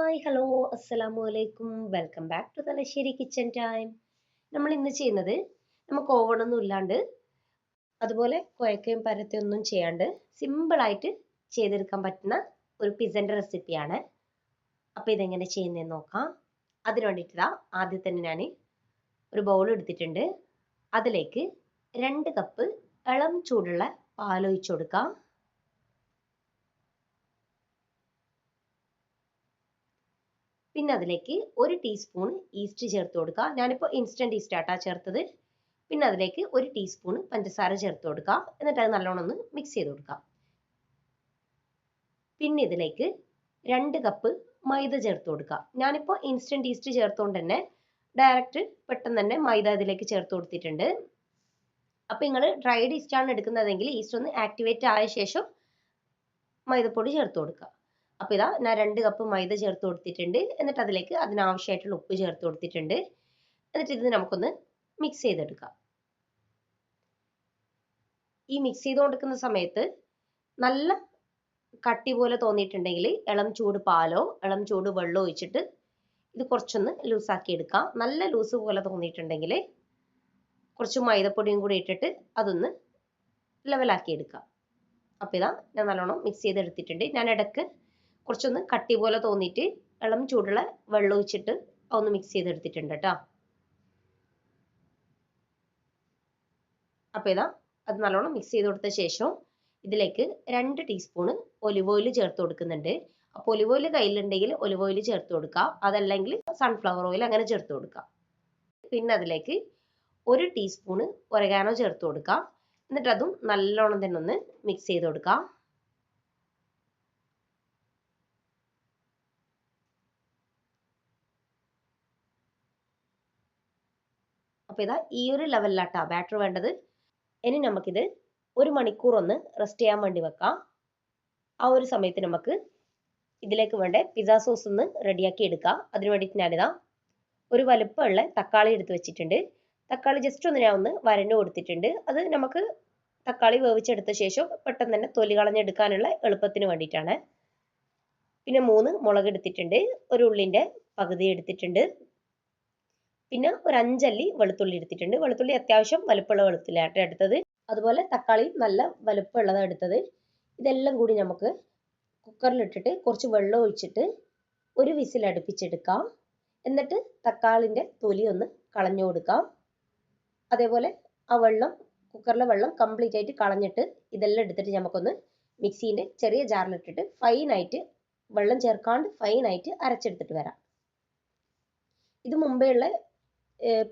Hi hello അസ്സലാമു അലൈക്കും welcome back to Thalassery kitchen time. നമ്മൾ ഇന്ന് ചെയ്യുന്നത് നമുക്ക് ഓവണൊന്നും ഇല്ലാണ്ട് അതുപോലെ കുഴക്കയും പരത്തുകയും ഒന്നും ചെയ്യാണ്ട് സിമ്പിളായിട്ട് ചെയ്തെടുക്കാൻ പറ്റുന്ന ഒരു പിസൻ്റെ റെസിപ്പിയാണ്. അപ്പോൾ ഇതെങ്ങനെ ചെയ്യുന്നതെന്ന് നോക്കാം. അതിന് വേണ്ടിയിട്ട് ആദ്യം തന്നെ ഞാൻ ഒരു ബൗൾ എടുത്തിട്ടുണ്ട്. അതിലേക്ക് 2 കപ്പ് ഇളം ചൂടുള്ള പാലൊഴിച്ചു കൊടുക്കാം. പിന്നെ അതിലേക്ക് 1 ടീസ്പൂൺ ഈസ്റ്റ് ചേർത്ത് കൊടുക്കുക. ഞാനിപ്പോൾ ഇൻസ്റ്റൻറ്റ് ഈസ്റ്റ് ആട്ടാ ചേർത്തത്. പിന്നെ അതിലേക്ക് 1 ടീസ്പൂൺ പഞ്ചസാര ചേർത്ത് കൊടുക്കുക. എന്നിട്ട് അത് നല്ലോണം ഒന്ന് മിക്സ് ചെയ്ത് കൊടുക്കാം. പിന്നെ ഇതിലേക്ക് 2 കപ്പ് മൈദ ചേർത്ത് കൊടുക്കുക. ഞാനിപ്പോൾ ഇൻസ്റ്റൻറ്റ് ഈസ്റ്റ് ചേർത്തുകൊണ്ട് തന്നെ ഡയറക്റ്റ് പെട്ടെന്ന് തന്നെ മൈദ ഇതിലേക്ക് ചേർത്ത് കൊടുത്തിട്ടുണ്ട്. അപ്പോൾ നിങ്ങൾ ഡ്രൈഡ് ഈസ്റ്റ് ആണ് എടുക്കുന്നതെങ്കിൽ ഈസ്റ്റ് ഒന്ന് ആക്ടിവേറ്റ് ആയ ശേഷം മൈദപ്പൊടി ചേർത്ത് കൊടുക്കുക. അപ്പോൾ ഇതാ ഞാൻ 2 കപ്പ് മൈദ ചേർത്ത് കൊടുത്തിട്ടുണ്ട്. എന്നിട്ട് അതിലേക്ക് അതിനാവശ്യമായിട്ടുള്ള ഉപ്പ് ചേർത്ത് കൊടുത്തിട്ടുണ്ട്. എന്നിട്ട് ഇത് നമുക്കൊന്ന് മിക്സ് ചെയ്തെടുക്കാം. ഈ മിക്സ് ചെയ്ത് കൊടുക്കുന്ന സമയത്ത് നല്ല കട്ടി പോലെ തോന്നിയിട്ടുണ്ടെങ്കിൽ ഇളം ചൂട് പാലോ ഇളം ചൂട് വെള്ളമോ ഒഴിച്ചിട്ട് ഇത് കുറച്ചൊന്ന് ലൂസാക്കി എടുക്കാം. നല്ല ലൂസ് പോലെ തോന്നിയിട്ടുണ്ടെങ്കിൽ കുറച്ച് മൈദപ്പൊടിയും കൂടി ഇട്ടിട്ട് അതൊന്ന് ലെവലാക്കി എടുക്കാം. അപ്പോൾ ഇതാ ഞാൻ നല്ലോണം മിക്സ് ചെയ്തെടുത്തിട്ടുണ്ട്. ഞാൻ ഇടയ്ക്ക് കുറച്ചൊന്ന് കട്ടി പോലെ തോന്നിയിട്ട് ഇളം ചൂടുള്ള വെള്ളം ഒഴിച്ചിട്ട് ഒന്ന് മിക്സ് ചെയ്തെടുത്തിട്ടുണ്ട് കേട്ടോ. അപ്പോൾ ഇതാ അത് നല്ലോണം മിക്സ് ചെയ്ത് കൊടുത്ത ശേഷം ഇതിലേക്ക് 2 ടീസ്പൂൺ ഒലിവ് ഓയിൽ ചേർത്ത് കൊടുക്കുന്നുണ്ട്. അപ്പോൾ ഒലിവ് ഓയിൽ കയ്യിലുണ്ടെങ്കിൽ ഒലിവ് ഓയിൽ ചേർത്ത് കൊടുക്കുക. അതല്ലെങ്കിൽ സൺഫ്ലവർ ഓയിൽ അങ്ങനെ ചേർത്ത് കൊടുക്കുക. പിന്നെ അതിലേക്ക് 1 ടീസ്പൂൺ ഒരഗാനോ ചേർത്ത് കൊടുക്കുക. എന്നിട്ട് അതും നല്ലോണം തന്നെ ഒന്ന് മിക്സ് ചെയ്ത് കൊടുക്കുക. അപ്പോൾ ഇതാ ഈ ഒരു ലെവലിലാട്ടാ ബാറ്റർ വേണ്ടത്. ഇനി നമുക്കിത് 1 മണിക്കൂർ ഒന്ന് റെസ്റ്റ് ചെയ്യാൻ വേണ്ടി വെക്കാം. ആ ഒരു സമയത്ത് നമുക്ക് ഇതിലേക്ക് വേണ്ട പിസ്സ സോസ് ഒന്ന് റെഡിയാക്കി എടുക്കാം. അതിന് വേണ്ടിയിട്ട് ഞാനിതാ ഒരു വലുപ്പമുള്ള തക്കാളി എടുത്ത് വെച്ചിട്ടുണ്ട്. തക്കാളി ജസ്റ്റ് ഒന്ന് ഞാൻ ഒന്ന് വരഞ്ഞു കൊടുത്തിട്ടുണ്ട്. അത് നമുക്ക് തക്കാളി വേവിച്ചെടുത്ത ശേഷം പെട്ടെന്ന് തന്നെ തൊലി കളഞ്ഞെടുക്കാനുള്ള എളുപ്പത്തിന് വേണ്ടിയിട്ടാണ്. പിന്നെ 3 മുളക് എടുത്തിട്ടുണ്ട്. ഒരു ഉള്ളിൻ്റെ പകുതി എടുത്തിട്ടുണ്ട്. പിന്നെ ഒരു 5 അല്ലി വെളുത്തുള്ളി എടുത്തിട്ടുണ്ട്. വെളുത്തുള്ളി അത്യാവശ്യം വലുപ്പമുള്ള വെളുത്തുള്ളിയായിട്ട് എടുത്തത്. അതുപോലെ തക്കാളി നല്ല വലുപ്പമുള്ളതാണ് എടുത്തത്. ഇതെല്ലാം കൂടി നമുക്ക് കുക്കറിലിട്ടിട്ട് കുറച്ച് വെള്ളം ഒഴിച്ചിട്ട് ഒരു വിസിൽ അടുപ്പിച്ചെടുക്കാം. എന്നിട്ട് തക്കാളിൻ്റെ തൊലി ഒന്ന് കളഞ്ഞു കൊടുക്കാം. അതേപോലെ ആ വെള്ളം കുക്കറിലെ വെള്ളം കംപ്ലീറ്റ് ആയിട്ട് കളഞ്ഞിട്ട് ഇതെല്ലാം എടുത്തിട്ട് നമുക്കൊന്ന് മിക്സീൻ്റെ ചെറിയ ജാറിലിട്ടിട്ട് ഫൈനായിട്ട് വെള്ളം ചേർക്കാണ്ട് ഫൈനായിട്ട് അരച്ചെടുത്തിട്ട് വരാം. ഇത് മുമ്പേ ഉള്ള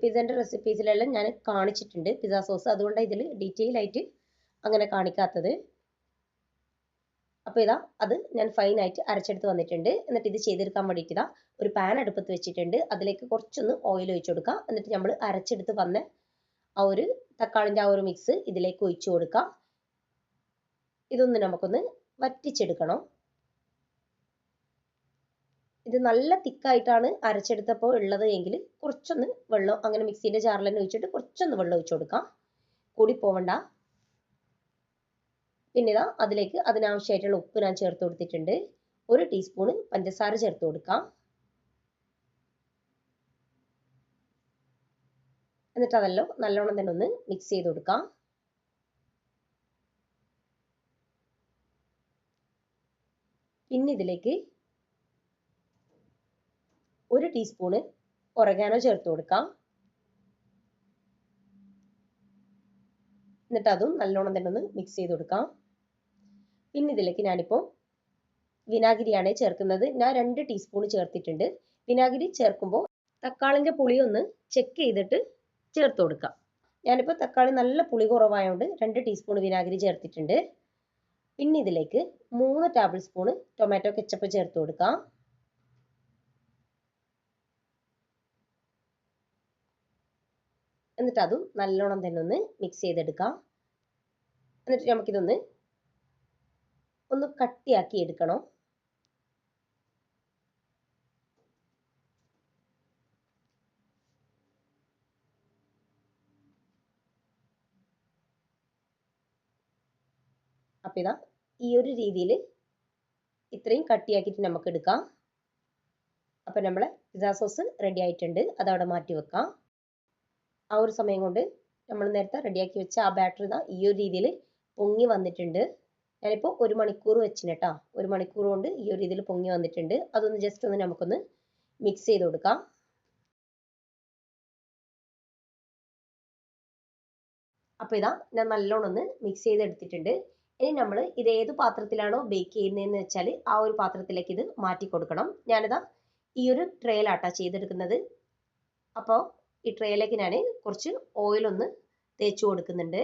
പിസ്സൻ്റെ റെസിപ്പീസിലെല്ലാം ഞാൻ കാണിച്ചിട്ടുണ്ട് പിസ്സ സോസ്. അതുകൊണ്ടാണ് ഇതിൽ ഡീറ്റെയിൽ ആയിട്ട് അങ്ങനെ കാണിക്കാത്തത്. അപ്പോൾ ഇതാ അത് ഞാൻ ഫൈനായിട്ട് അരച്ചെടുത്ത് വന്നിട്ടുണ്ട്. എന്നിട്ട് ഇത് ചെയ്തെടുക്കാൻ വേണ്ടിയിട്ട് ഇതാ ഒരു പാൻ അടുപ്പത്ത് വെച്ചിട്ടുണ്ട്. അതിലേക്ക് കുറച്ചൊന്ന് ഓയിൽ ഒഴിച്ചു കൊടുക്കാം. എന്നിട്ട് നമ്മൾ അരച്ചെടുത്ത് വന്ന ആ ഒരു തക്കാളിൻ്റെ ആ ഒരു മിക്സ് ഇതിലേക്ക് ഒഴിച്ചു കൊടുക്കാം. ഇതൊന്ന് നമുക്കൊന്ന് വറ്റിച്ചെടുക്കണം. ഇത് നല്ല തിക്കായിട്ടാണ് അരച്ചെടുത്തപ്പോൾ ഉള്ളത് എങ്കിൽ കുറച്ചൊന്ന് വെള്ളം അങ്ങനെ മിക്സീൻ്റെ ജാറിൽ തന്നെ ഒഴിച്ചിട്ട് കുറച്ചൊന്ന് വെള്ളം ഒഴിച്ചു കൊടുക്കാം. കൂടി പോവണ്ട. പിന്നെ ഇതാ അതിലേക്ക് അതിനാവശ്യമായിട്ടുള്ള ഉപ്പ് ഞാൻ ചേർത്ത് കൊടുത്തിട്ടുണ്ട്. 1 ടീസ്പൂൺ പഞ്ചസാര ചേർത്ത് കൊടുക്കാം. എന്നിട്ട് അതെല്ലാം നല്ലോണം തന്നെ ഒന്ന് മിക്സ് ചെയ്ത് കൊടുക്കാം. പിന്നെ ഇതിലേക്ക് 1 ടീസ്പൂണ് ഒരഗാനോ ചേർത്ത് കൊടുക്കാം. എന്നിട്ട് അതും നല്ലോണം തന്നെ ഒന്ന് മിക്സ് ചെയ്ത് കൊടുക്കാം. പിന്നെ ഇതിലേക്ക് ഞാനിപ്പോൾ വിനാഗിരിയാണ് ചേർക്കുന്നത്. ഞാൻ 2 ടീസ്പൂൺ ചേർത്തിട്ടുണ്ട്. വിനാഗിരി ചേർക്കുമ്പോൾ തക്കാളിൻ്റെ പുളി ഒന്ന് ചെക്ക് ചെയ്തിട്ട് ചേർത്ത് കൊടുക്കാം. ഞാനിപ്പോൾ തക്കാളി നല്ല പുളി കുറവായതുകൊണ്ട് 2 ടീസ്പൂൺ വിനാഗിരി ചേർത്തിട്ടുണ്ട്. പിന്നെ ഇതിലേക്ക് 3 ടേബിൾ സ്പൂൺ ടൊമാറ്റോ കെച്ചപ്പ് ചേർത്ത് കൊടുക്കാം. എന്നിട്ട് അതും നല്ലോണം തന്നെ ഒന്ന് മിക്സ് ചെയ്തെടുക്കാം. എന്നിട്ട് നമുക്കിതൊന്ന് കട്ടിയാക്കി എടുക്കണം. അപ്പോൾ ഇതാ ഈ ഒരു രീതിയിൽ ഇത്രയും കട്ടിയാക്കിയിട്ട് നമുക്ക് എടുക്കാം. അപ്പം നമ്മളെ പിസ്സ സോസ് റെഡി ആയിട്ടുണ്ട്. അതവിടെ മാറ്റി വെക്കാം. ആ ഒരു സമയം കൊണ്ട് നമ്മൾ നേരത്തെ റെഡിയാക്കി വെച്ച ആ ബാറ്റർ ഇതാ ഈ ഒരു രീതിയിൽ പൊങ്ങി വന്നിട്ടുണ്ട്. ഞാനിപ്പോൾ 1 മണിക്കൂർ വെച്ചിന് കേട്ടോ. 1 മണിക്കൂർ കൊണ്ട് ഈ ഒരു രീതിയിൽ പൊങ്ങി വന്നിട്ടുണ്ട്. അതൊന്ന് ജസ്റ്റ് ഒന്ന് നമുക്കൊന്ന് മിക്സ് ചെയ്ത് കൊടുക്കാം. അപ്പോൾ ഇതാ ഞാൻ നല്ലോണം ഒന്ന് മിക്സ് ചെയ്തെടുത്തിട്ടുണ്ട്. ഇനി നമ്മൾ ഇത് ഏത് പാത്രത്തിലാണോ ബേക്ക് ചെയ്യുന്നതെന്ന് വെച്ചാൽ ആ ഒരു പാത്രത്തിലേക്ക് ഇത് മാറ്റി കൊടുക്കണം. ഞാനിതാ ഈ ഒരു ട്രേയിലാട്ടാ ചെയ്തെടുക്കുന്നത്. അപ്പോൾ ഈ ട്രേയിലേക്ക് ഞാൻ കുറച്ച് ഓയിലൊന്ന് തേച്ച് കൊടുക്കുന്നുണ്ട്.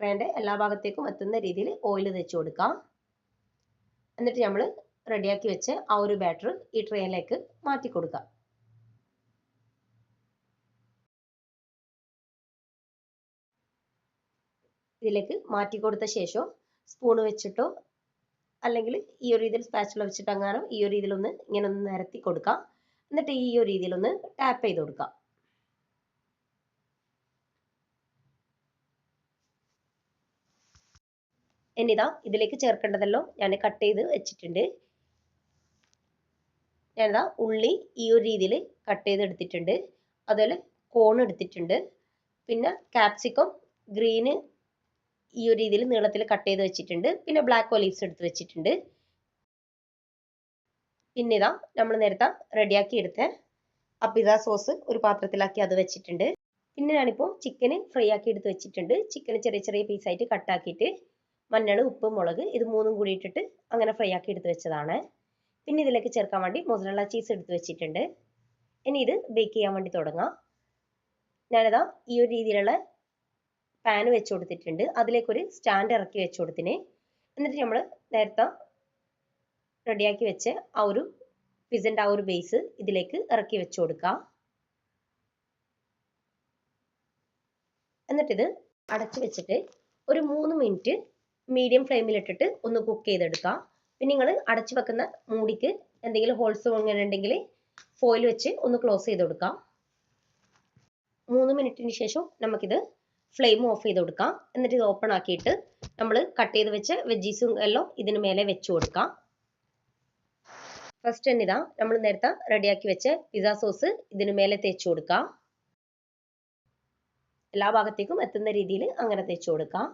ട്രേൻ്റെ എല്ലാ ഭാഗത്തേക്കും എത്തുന്ന രീതിയിൽ ഓയിൽ തേച്ച് കൊടുക്കാം. എന്നിട്ട് നമ്മൾ റെഡിയാക്കി വെച്ച് ആ ഒരു ബാറ്റർ ഈ ട്രേയിലേക്ക് മാറ്റി കൊടുക്കാം. ഇതിലേക്ക് മാറ്റി കൊടുത്ത ശേഷം സ്പൂൺ വെച്ചിട്ടോ അല്ലെങ്കിൽ ഈ ഒരു രീതിയിൽ സ്പാച്ചുല വെച്ചിട്ട് അങ്ങനെ ഈ ഒരു രീതിയിലൊന്ന് ഇങ്ങനെ ഒന്ന് നിരത്തി കൊടുക്കാം. എന്നിട്ട് ഈ ഒരു രീതിയിലൊന്ന് ടാപ്പ് ചെയ്ത് കൊടുക്കാം. എന്നിതാ ഇതിലേക്ക് ചേർക്കേണ്ടതെല്ലാം ഞാൻ കട്ട് ചെയ്ത് വെച്ചിട്ടുണ്ട്. ഞാനിതാ ഉള്ളി ഈ ഒരു രീതിയിൽ കട്ട് ചെയ്ത് എടുത്തിട്ടുണ്ട്. അതുപോലെ കോൺ എടുത്തിട്ടുണ്ട്. പിന്നെ ക്യാപ്സിക്കം ഗ്രീന് ഈ ഒരു രീതിയിൽ നീളത്തിൽ കട്ട് ചെയ്ത് വെച്ചിട്ടുണ്ട്. പിന്നെ ബ്ലാക്ക് ഒലീവ്സ് എടുത്ത് വെച്ചിട്ടുണ്ട്. പിന്നെ ഇതാ നമ്മൾ നേരത്തെ റെഡിയാക്കി എടുത്ത ആ പിസ്സ സോസ് ഒരു പാത്രത്തിലാക്കി അത് വെച്ചിട്ടുണ്ട്. പിന്നെ ഞാനിപ്പോൾ ചിക്കന് ഫ്രൈ ആക്കി എടുത്ത് വെച്ചിട്ടുണ്ട്. ചിക്കന് ചെറിയ ചെറിയ പീസായിട്ട് കട്ടാക്കിയിട്ട് മഞ്ഞൾ, ഉപ്പ്, മുളക് ഇത് മൂന്നും കൂടി ഇട്ടിട്ട് അങ്ങനെ ഫ്രൈ ആക്കി എടുത്ത് വെച്ചതാണ്. പിന്നെ ഇതിലേക്ക് ചേർക്കാൻ വേണ്ടി മൊസറല്ല ചീസ് എടുത്ത് വെച്ചിട്ടുണ്ട്. ഇനി ഇത് ബേക്ക് ചെയ്യാൻ വേണ്ടി തുടങ്ങാം. ഞാനിതാ ഈ ഒരു രീതിയിലുള്ള പാൻ വെച്ച് കൊടുത്തിട്ടുണ്ട്. അതിലേക്കൊരു സ്റ്റാൻഡ് ഇറക്കി വെച്ച് കൊടുത്തിന്. എന്നിട്ട് നമ്മൾ നേരത്തെ റെഡിയാക്കി വെച്ച് ആ ഒരു പിസ്സൻ്റെ ആ ഒരു ബേസ് ഇതിലേക്ക് ഇറക്കി വെച്ച് കൊടുക്കാം. എന്നിട്ടിത് അടച്ചു വെച്ചിട്ട് ഒരു 3 മിനിറ്റ് മീഡിയം ഫ്ലെയിമിലിട്ടിട്ട് ഒന്ന് കുക്ക് ചെയ്തെടുക്കാം. പിന്നെ നിങ്ങൾ അടച്ചു വെക്കുന്ന മൂടിക്ക് എന്തെങ്കിലും ഹോൾസ് അങ്ങനെ ഉണ്ടെങ്കിൽ ഫോയിൽ വെച്ച് ഒന്ന് ക്ലോസ് ചെയ്ത് കൊടുക്കാം. 3 മിനിറ്റിന് ശേഷം നമുക്കിത് ഫ്ലെയിം ഓഫ് ചെയ്ത് കൊടുക്കാം. എന്നിട്ട് ഇത് ഓപ്പൺ ആക്കിയിട്ട് നമ്മൾ കട്ട് ചെയ്ത് വെച്ച വെജീസും എല്ലാം ഇതിന് മേലെ വെച്ച് കൊടുക്കാം. ഫസ്റ്റ് തന്നെ ഇതാ നമ്മൾ നേരത്തെ റെഡിയാക്കി വെച്ച പിസ്സ സോസ് ഇതിന് മേലെ തേച്ച് കൊടുക്കാം. എല്ലാ ഭാഗത്തേക്കും എത്തുന്ന രീതിയിൽ അങ്ങനെ തേച്ച് കൊടുക്കാം.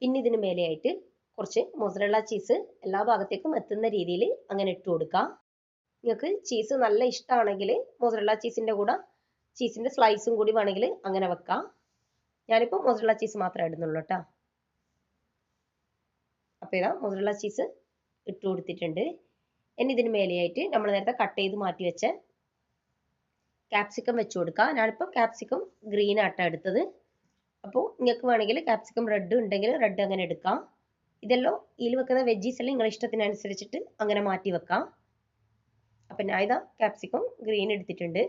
പിന്നെ ഇതിന് മേലെയായിട്ട് കുറച്ച് മൊസറല്ല ചീസ് എല്ലാ ഭാഗത്തേക്കും എത്തുന്ന രീതിയിൽ അങ്ങനെ ഇട്ട് കൊടുക്കാം. നിങ്ങൾക്ക് ചീസ് നല്ല ഇഷ്ടമാണെങ്കിൽ മൊസറല്ല ചീസിൻ്റെ കൂടെ ചീസിൻ്റെ സ്ലൈസും കൂടി വേണമെങ്കിൽ അങ്ങനെ വെക്കാം. ഞാനിപ്പോൾ മൊസറല്ല ചീസ് മാത്രമേ ഇടുന്നുള്ളൂ കേട്ടോ. അപ്പോൾ ഇതാ മൊസറല്ല ചീസ് ഇട്ട് കൊടുത്തിട്ടുണ്ട്. ഇനി ഇതിന് മേലെയായിട്ട് നമ്മൾ നേരത്തെ കട്ട് ചെയ്ത് മാറ്റി വെച്ച ക്യാപ്സിക്കം വെച്ച് കൊടുക്കാം. ഞാനിപ്പോൾ ക്യാപ്സിക്കം ഗ്രീൻ ആട്ടാണ് എടുത്തത്. അപ്പോൾ നിങ്ങൾക്ക് വേണമെങ്കിൽ ക്യാപ്സിക്കം റെഡ് ഉണ്ടെങ്കിൽ റെഡ് അങ്ങനെ എടുക്കാം. ഇതെല്ലാം ഇതിൽ വെക്കുന്ന വെജീസ് എല്ലാം നിങ്ങളുടെ ഇഷ്ടത്തിനനുസരിച്ചിട്ട് അങ്ങനെ മാറ്റി വെക്കാം. അപ്പം ഞാൻ ഇതാ ക്യാപ്സിക്കം ഗ്രീൻ എടുത്തിട്ടുണ്ട്.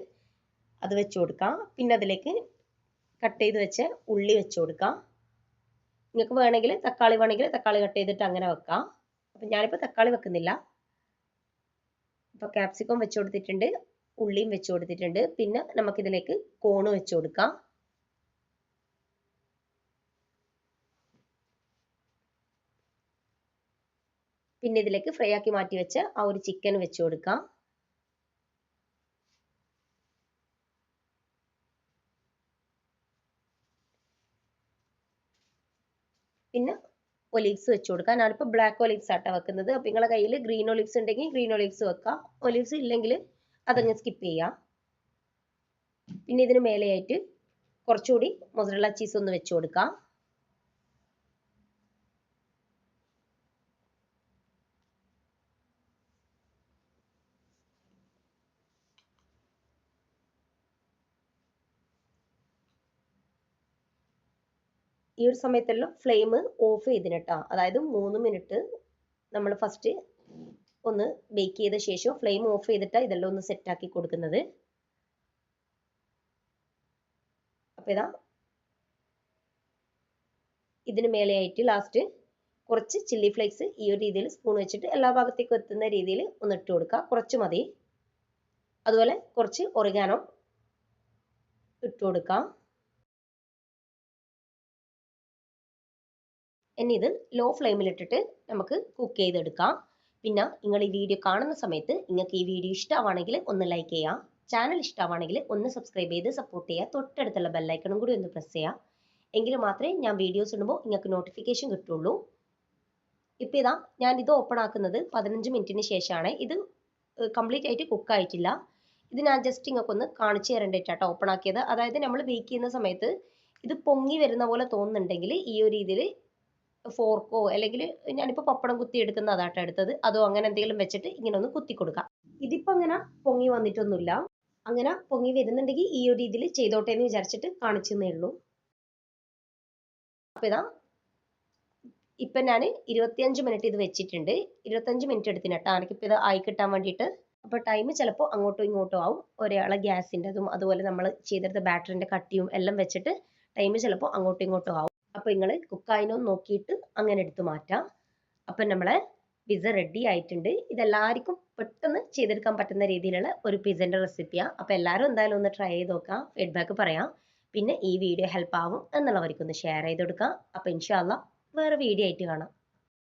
അത് വെച്ച് കൊടുക്കാം. പിന്നെ അതിലേക്ക് കട്ട് ചെയ്ത് വെച്ച ഉള്ളി വെച്ച് കൊടുക്കാം. നിങ്ങൾക്ക് വേണമെങ്കിൽ തക്കാളി കട്ട് ചെയ്തിട്ട് അങ്ങനെ വെക്കാം. അപ്പം ഞാനിപ്പോൾ തക്കാളി വെക്കുന്നില്ല. അപ്പോൾ ക്യാപ്സിക്കം വെച്ച് കൊടുത്തിട്ടുണ്ട്, ഉള്ളിയും വെച്ച് കൊടുത്തിട്ടുണ്ട്. പിന്നെ നമുക്കിതിലേക്ക് കോണ് വെച്ച് കൊടുക്കാം. പിന്നെ ഇതിലേക്ക് ഫ്രൈ ആക്കി മാറ്റി വെച്ച ആ ഒരു ചിക്കൻ വെച്ച് കൊടുക്കാം. പിന്നെ ഒലീവ്സ് വെച്ച് കൊടുക്കാം. ഞാനിപ്പോൾ ബ്ലാക്ക് ഒലീവ്സ് ആട്ടാണ് വെക്കുന്നത്. അപ്പോൾ നിങ്ങളുടെ കയ്യിൽ ഗ്രീൻ ഒലീവ്സ് ഉണ്ടെങ്കിൽ ഗ്രീൻ ഒലീവ്സ് വെക്കാം. ഒലീവ്സ് ഇല്ലെങ്കിൽ അതങ്ങ് സ്കിപ്പ് ചെയ്യാം. പിന്നെ ഇതിന് മേലെയായിട്ട് കുറച്ചുകൂടി മൊസറല്ല ചീസ് ഒന്ന് വെച്ച് കൊടുക്കാം. ഈ ഒരു സമയത്തെല്ലാം ഫ്ലെയിം ഓഫ് ചെയ്തിന് കേട്ടോ. അതായത് 3 മിനിറ്റ് നമ്മൾ ഫസ്റ്റ് ഒന്ന് ബേക്ക് ചെയ്ത ശേഷം ഫ്ലെയിം ഓഫ് ചെയ്തിട്ടാണ് ഇതെല്ലാം ഒന്ന് സെറ്റാക്കി കൊടുക്കുന്നത്. അപ്പോൾ ഇതാ ഇതിന് മേലെയായിട്ട് ലാസ്റ്റ് കുറച്ച് ചില്ലി ഫ്ലേക്സ് ഈ ഒരു രീതിയിൽ സ്പൂൺ വെച്ചിട്ട് എല്ലാ ഭാഗത്തേക്കും എത്തുന്ന രീതിയിൽ ഒന്ന് ഇട്ട് കൊടുക്കുക. കുറച്ച് മതി. അതുപോലെ കുറച്ച് ഒറിഗാനോ ഇട്ട് കൊടുക്കാം. ഇനി ഇത് ലോ ഫ്ലെയിമിൽ ഇട്ടിട്ട് നമുക്ക് കുക്ക് ചെയ്തെടുക്കാം. പിന്നെ നിങ്ങൾ ഈ വീഡിയോ കാണുന്ന സമയത്ത് നിങ്ങൾക്ക് ഈ വീഡിയോ ഇഷ്ടമാണെങ്കിൽ ഒന്ന് ലൈക്ക് ചെയ്യുക. ചാനൽ ഇഷ്ടമാണെങ്കിൽ ഒന്ന് സബ്സ്ക്രൈബ് ചെയ്ത് സപ്പോർട്ട് ചെയ്യുക. തൊട്ടടുത്തുള്ള ബെല്ലൈക്കണും കൂടി ഒന്ന് പ്രസ് ചെയ്യുക. എങ്കിൽ മാത്രമേ ഞാൻ വീഡിയോസ് ഇടുമ്പോൾ നിങ്ങൾക്ക് നോട്ടിഫിക്കേഷൻ കിട്ടുള്ളൂ. ഇപ്പം ഇതാ ഞാനിത് ഓപ്പൺ ആക്കുന്നത് 15 മിനിറ്റിന് ശേഷമാണ്. ഇത് കംപ്ലീറ്റ് ആയിട്ട് കുക്ക് ആയിട്ടില്ല. ഇത് ഞാൻ ജസ്റ്റ് ഇങ്ങൊക്കെ കാണിച്ചു തരേണ്ടിട്ടാട്ടോ ഓപ്പൺ ആക്കിയത്. അതായത് നമ്മൾ ബേക്ക് ചെയ്യുന്ന സമയത്ത് ഇത് പൊങ്ങി വരുന്ന പോലെ തോന്നുന്നുണ്ടെങ്കിൽ ഈ ഒരു രീതിയിൽ ഫോർക്കോ അല്ലെങ്കിൽ ഞാനിപ്പോൾ പപ്പടം കുത്തി എടുക്കുന്ന അതാട്ടോ എടുത്തത്, അതോ അങ്ങനെ എന്തെങ്കിലും വെച്ചിട്ട് ഇങ്ങനെ ഒന്ന് കുത്തി കൊടുക്കാം. ഇതിപ്പോൾ അങ്ങനെ പൊങ്ങി വന്നിട്ടൊന്നുമില്ല. അങ്ങനെ പൊങ്ങി വരുന്നുണ്ടെങ്കിൽ ഈ ഒരു രീതിയിൽ ചെയ്തോട്ടെ എന്ന് വിചാരിച്ചിട്ട് കാണിച്ചെന്നേ ഉള്ളൂ. അപ്പോൾ ഇതാ ഇപ്പം ഞാൻ 25 മിനിറ്റ് ഇത് വെച്ചിട്ടുണ്ട്. 25 മിനിറ്റ് എടുത്തിട്ടാ എനിക്കിപ്പോൾ ഇത് ആയി കിട്ടാൻ വേണ്ടിയിട്ട്. അപ്പോൾ ടൈം ചിലപ്പോൾ അങ്ങോട്ടും ഇങ്ങോട്ടും ആവും. ഒരാളെ ഗ്യാസിൻ്റെതും അതുപോലെ നമ്മൾ ചെയ്തെടുത്ത ബാറ്ററിൻ്റെ കട്ടിയും എല്ലാം വെച്ചിട്ട് ടൈം ചിലപ്പോൾ അങ്ങോട്ടും ഇങ്ങോട്ടും ആവും. അപ്പോൾ നിങ്ങൾ കുക്കായിനോ നോക്കിയിട്ട് അങ്ങനെ എടുത്ത് മാറ്റാം. അപ്പം നമ്മളെ പിസ്സ റെഡി ആയിട്ടുണ്ട്. ഇതെല്ലാവർക്കും പെട്ടെന്ന് ചെയ്തെടുക്കാൻ പറ്റുന്ന രീതിയിലുള്ള ഒരു പിസ്സൻ്റെ റെസിപ്പിയാണ്. അപ്പോൾ എല്ലാവരും എന്തായാലും ഒന്ന് ട്രൈ ചെയ്ത് നോക്കാം, ഫീഡ്ബാക്ക് പറയാം. പിന്നെ ഈ വീഡിയോ ഹെൽപ്പ് ആവും എന്നുള്ളവർക്കൊന്ന് ഷെയർ ചെയ്ത് കൊടുക്കാം. അപ്പോൾ ഇൻഷാ അല്ലാഹ് വേറെ വീഡിയോ ആയിട്ട് കാണാം.